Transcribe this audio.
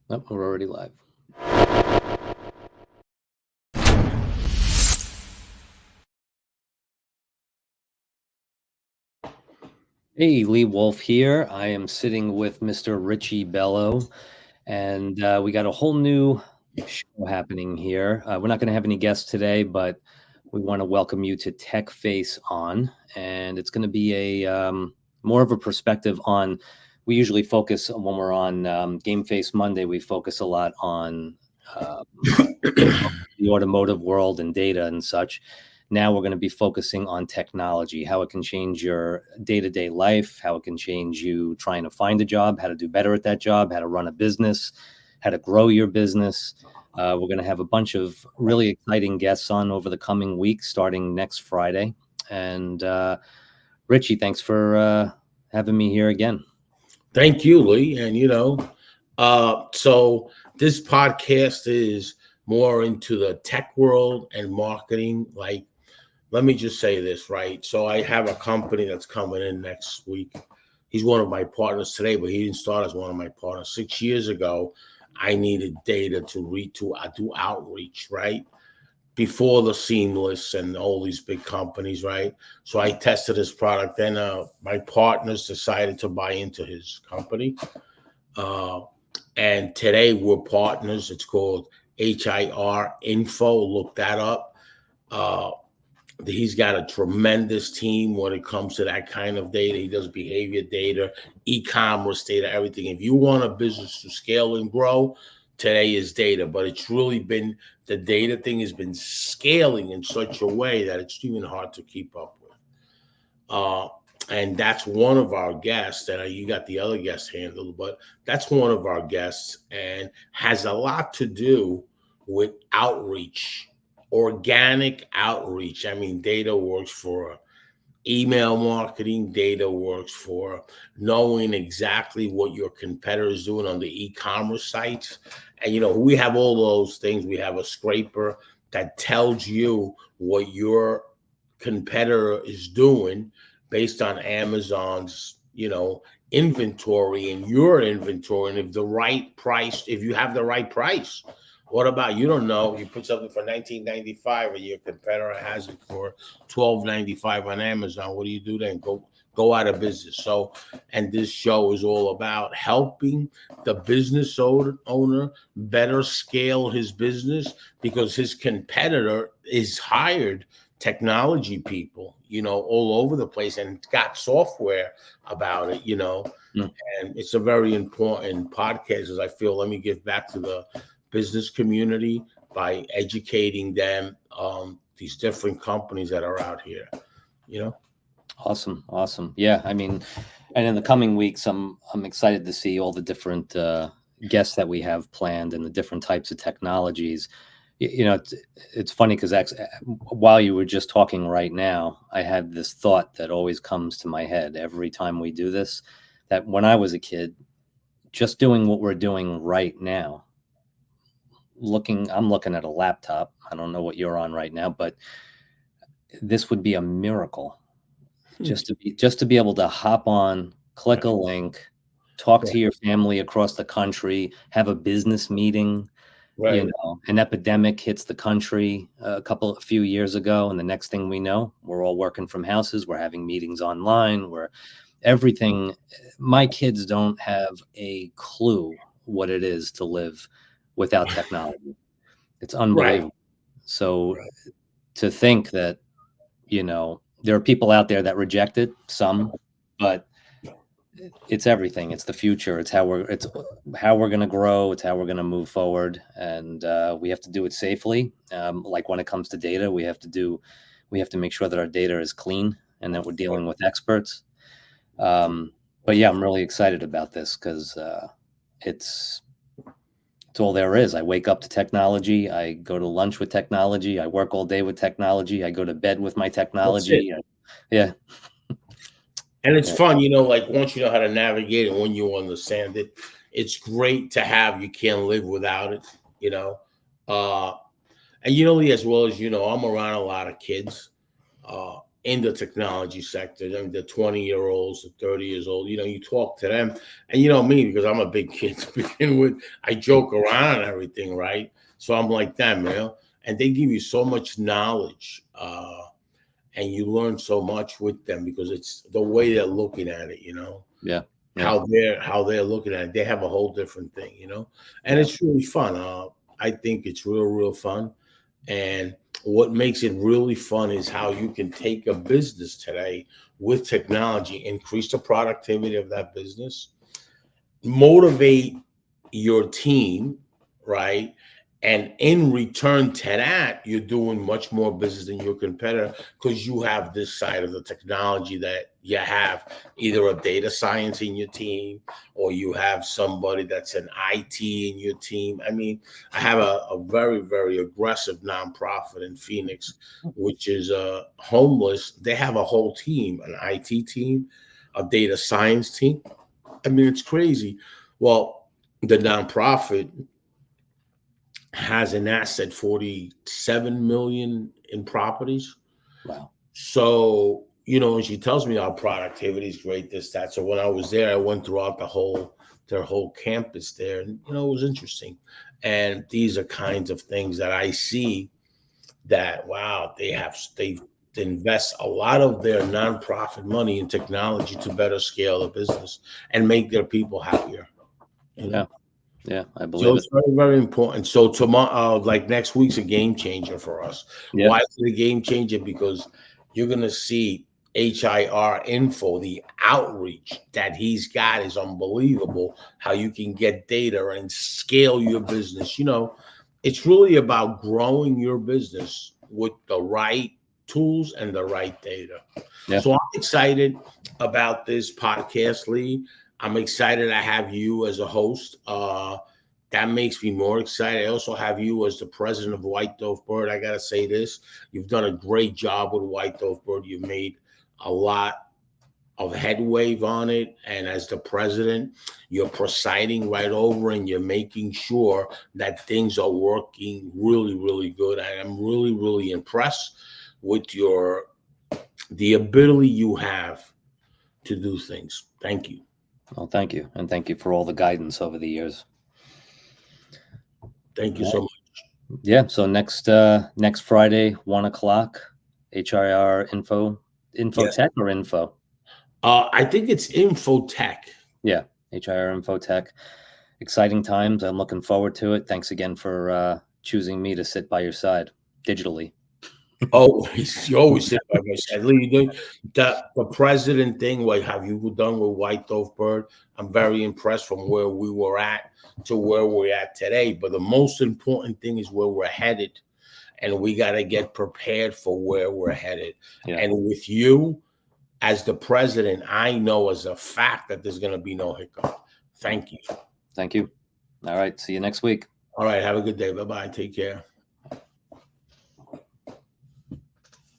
Oh, we're already live. Hey, Lee Wolf here. I am sitting with Mr. Richie Bello, and we got a whole new show happening here. We're not going to have any guests today, but we want to welcome you to Tech Face On, and it's going to be a more of a perspective on. We usually focus when we're on Game Face Monday. We focus a lot on um, the automotive world and data and such. Now we're going to be focusing on technology, how it can change your day-to-day life, how it can change you trying to find a job, how to do better at that job, how to run a business, how to grow your business. We're going to have a bunch of really exciting guests on over the coming weeks, starting next Friday. And Richie, thanks for having me here again. Thank you, Lee. And so this podcast is more into the tech world and marketing. Like, let me just say this, right? So I have a company that's coming in next week. He's one of my partners today, but he didn't start as one of my partners. 6 years ago, I needed data to do outreach, right? Before the Seamless and all these big companies, right? So I tested his product. Then my partners decided to buy into his company. Uh, and today we're partners. It's called HIR Info. Look that up. Uh, he's got a tremendous team when it comes to that kind of data. He does behavior data, e-commerce data, everything. If you want a business to scale and grow, today is data. But it's really been, the data thing has been scaling in such a way that it's even hard to keep up with. And that's one of our guests. And you got the other guest handled, but that's one of our guests and has a lot to do with outreach, organic outreach. I mean, data works for email marketing, data works for knowing exactly what your competitor is doing on the e-commerce sites. And we have all those things. We have a scraper that tells you what your competitor is doing based on Amazon's, inventory and your inventory. And if the right price, if you have the right price, what about, you don't know, you put something for $19.95 and your competitor has it for $12.95 on Amazon. What do you do then? Go out of business. So, and this show is all about helping the business owner better scale his business because his competitor is hired technology people, all over the place and got software about it, Mm. and it's a very important podcast as I feel, let me give back to the business community by educating them on these different companies that are out here, you know? Awesome. Yeah, I mean, and in the coming weeks, I'm excited to see all the different guests that we have planned and the different types of technologies. It's funny because while you were just talking right now, I had this thought that always comes to my head every time we do this, that when I was a kid, just doing what we're doing right now, I'm looking at a laptop. I don't know what you're on right now, but this would be a miracle just to be able to hop on, click a link, talk Right. to your family across the country, have a business meeting. Right. An epidemic hits the country a few years ago, and the next thing we know, we're all working from houses. We're having meetings online. Where everything. My kids don't have a clue what it is to live without technology. It's Right. unbelievable. So Right. to think that there are people out there that reject it, some, but it's everything. It's the future. It's how we're going to grow. It's how we're going to move forward, and we have to do it safely. Like when it comes to data, we have to make sure that our data is clean and that we're dealing with experts. But yeah, I'm really excited about this because it's it's all there is. I wake up to technology. I go to lunch with technology. I work all day with technology. I go to bed with my That's it. technology. Yeah, And it's yeah. fun, like once you know how to navigate it, when you understand it, it's great to have. You can't live without it, you know. Uh, and Lee, as well as I'm around a lot of kids. in the technology sector, the 20-year-olds, the 30 years old, you talk to them, and me, because I'm a big kid to begin with, I joke around and everything, right? So I'm like them, and they give you so much knowledge, and you learn so much with them because it's the way they're looking at it, Yeah. how they're looking at it. They have a whole different thing, and Yeah. it's really fun. I think it's real fun. And what makes it really fun is how you can take a business today with technology, increase the productivity of that business, motivate your team, right? And in return to that, you're doing much more business than your competitor because you have this side of the technology that you have either a data science in your team or you have somebody that's an IT in your team. I mean, I have a very, very aggressive nonprofit in Phoenix, which is homeless. They have a whole team, an IT team, a data science team. I mean, it's crazy. Well, the nonprofit has an asset 47 million in properties. Wow. So, and she tells me our productivity is great, this, that. So when I was there, I went throughout their whole campus there, and it was interesting. And these are kinds of things that I see that, wow, they invest a lot of their nonprofit money in technology to better scale the business and make their people happier. Yeah. Yeah. I So believe it. it's very, very important. So tomorrow, like next week's a game changer for us. Yeah. Why is it a game changer? Because you're gonna see HIR Info, the outreach that he's got is unbelievable. How you can get data and scale your business. It's really about growing your business with the right tools and the right data. Yeah. So I'm excited about this podcast, Lee. I'm excited I have you as a host. That makes me more excited. I also have you as the president of White Dove Bird. I got to say this. You've done a great job with White Dove Bird. You've made a lot of headway on it. And as the president, you're presiding right over and you're making sure that things are working really, really good. I am really, really impressed with the ability you have to do things. Thank you. Well, thank you. And thank you for all the guidance over the years. Thank you All so right. much. Yeah. So next Friday, 1 o'clock, HIR Yes. Infotech or info? I think it's Infotech. Yeah. HIR Infotech. Exciting times. I'm looking forward to it. Thanks again for choosing me to sit by your side digitally. Always, you always sit by my side. Lee, the president thing, what have you done with White Dove Bird? I'm very impressed from where we were at to where we're at today. But the most important thing is where we're headed, and we got to get prepared for where we're headed. Yeah. And with you as the president, I know as a fact that there's going to be no hiccup. Thank you. Thank you. All right. See you next week. All right. Have a good day. Bye-bye. Take care.